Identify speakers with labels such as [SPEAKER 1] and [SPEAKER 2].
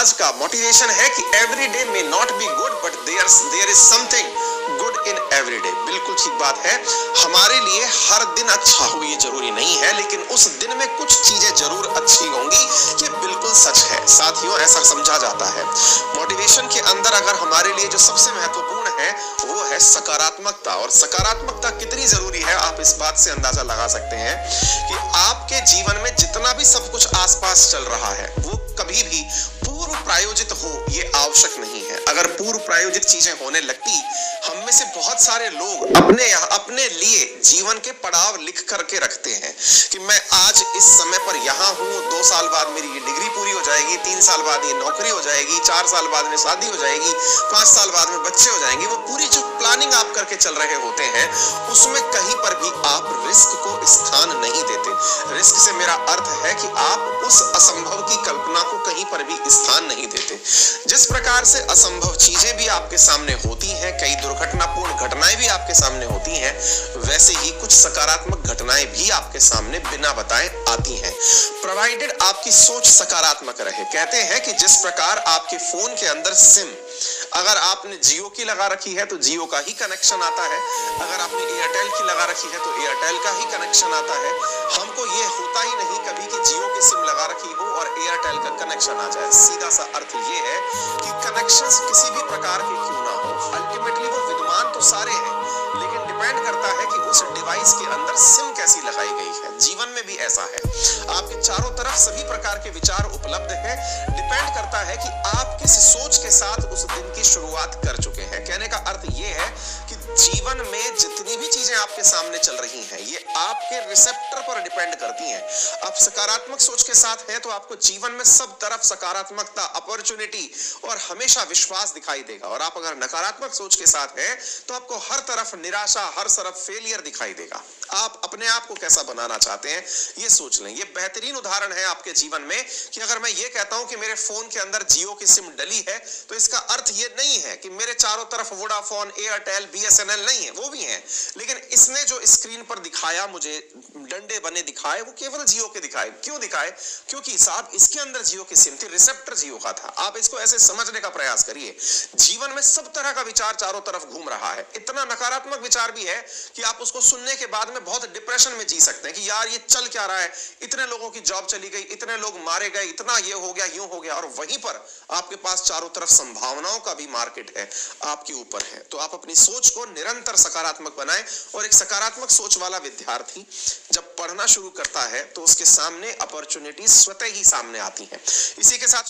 [SPEAKER 1] आज का मोटिवेशन है कि every day may not be good but there is something good in every day. बिल्कुल ठीक बात है, हमारे लिए हर दिन अच्छा हो ये जरूरी नहीं है, लेकिन उस दिन में कुछ चीजें जरूर अच्छी होंगी, ये बिल्कुल सच है। साथियों, ऐसा समझा जाता है मोटिवेशन के अंदर अगर हमारे लिए जो सबसे महत्वपूर्ण है वो है सकारात्मकता। और सकारात्मकता कितनी जरूरी है आप इस बात से अंदाजा लगा सकते हैं कि आपके जीवन में जितना भी सब कुछ आसपास चल रहा है वो कभी भी पूर्व प्रायोजित हो ये आवश्यक नहीं है। अगर पूर्व प्रायोजित चीजें होने लगती, हम में से बहुत सारे लोग अपने लिए जीवन के पड़ाव लिख करके रखते हैं कि मैं आज इस समय पर यहाँ हूँ, 2 साल बाद मेरी ये डिग्री पूरी हो जाएगी, 3 साल बाद ये नौकरी हो जाएगी, 4 साल बाद में शादी हो जाएगी, 5 साल बाद में बच्चे हो जाएंगे। वो पूरी जो प्लानिंग आप करके चल रहे होते हैं उसमें कहीं पर भी आप रिस्क को स्थान नहीं देते। रिस्क से मेरा अर्थ है कि आप उस असंभव की कल्पना को कहीं पर भी स्थान नहीं देते। जिस प्रकार से असंभव चीजें भी आपके सामने होती हैं, कई दुर्घटनापूर्ण घटनाएं भी आपके सामने होती हैं, वैसे ही कुछ सकारात्मक घटनाएं भी आपके सामने बिना बताए आती हैं, प्रोवाइडेड आपकी सोच सकारात्मक रहे। कहते हैं कि जिस प्रकार आपके फोन के अंदर सिम, अगर आपने जियो की लगा रखी है तो जियो का ही कनेक्शन आता है, अगर आपने एयरटेल की लगा रखी है तो एयरटेल का ही कनेक्शन आता है। हमको ये होता ही नहीं कभी कि जियो की सिम लगा रखी हो और एयरटेल का कनेक्शन आ जाए। सीधा सा अर्थ ये है कि कनेक्शंस किसी भी प्रकार के क्यों ना हो, अल्टीमेटली वो विद्यमान तो सारे हैं, लेकिन डिपेंड करता है कि उस डिवाइस के अंदर सिम कैसी लगाई गई है। जीवन में भी ऐसा है, आपके चारों तरफ सभी प्रकार के विचार उपलब्ध हैं, डिपेंड करता है कि आप किस सोच के साथ उस दिन की शुरुआत कर चुके हैं। कहने का अर्थ ये है कि जीवन में जितनी भी चीजें आपके सामने चल रही हैं ये आपके रिसेप्टर पर डिपेंड करती हैं। आप सकारात्मक सोच के साथ हैं तो आपको जीवन में सब तरफ सकारात्मकता, अपॉर्चुनिटी और हमेशा विश्वास दिखाई देगा, और आप अगर नकारात्मक सोच के साथ हैं तो आपको हर तरफ निराशा, हर तरफ फेलियर दिखाई देगा। आप अपने आप को कैसा बनाना चाहते हैं ये सोच लें। ये बेहतरीन उदाहरण है आपके जीवन में कि अगर मैं ये कहता हूं कि मेरे फोन के अंदर जियो की सिम डली है तो इसका अर्थ ये नहीं है कि मेरे चारों तरफ वोडाफोन, एयरटेल, बीएसएनएल नहीं है, वो भी हैं, लेकिन इसने जो स्क्रीन पर दिखाया, मुझे डंडे बने दिखाए, वो केवल जियो के दिखाए। क्यों दिखाए? क्योंकि साहब इसके अंदर जियो की सिम थी, रिसेप्टर जियो का था। आप इसको ऐसे समझने का प्रयास करिए। जीवन में सब तरह का विचार चारों तरफ घूम रहा है, इतना नकारात्मक विचार भी है कि आप उसको सुनने के बाद में बहुत डिप्रेशन में जी सकते हैं कि यार ये चल क्या रहा है, इतने लोगों की जॉब चली गई, इतने लोग मारे गए, इतना ये हो गया, यूं हो गया, और वहीं पर आपके पास चारों तरफ संभावनाओं का भी मार्केट है, आपके ऊपर है। तो आप अपनी सोच को निरंतर सकारात्मक बनाएं, और एक सकारात्मक सोच वाला विद्यार्थी जब पढ़ना शुरू करता है तो उसके सामने अपॉर्चुनिटी स्वतः ही सामने आती है। इसी के साथ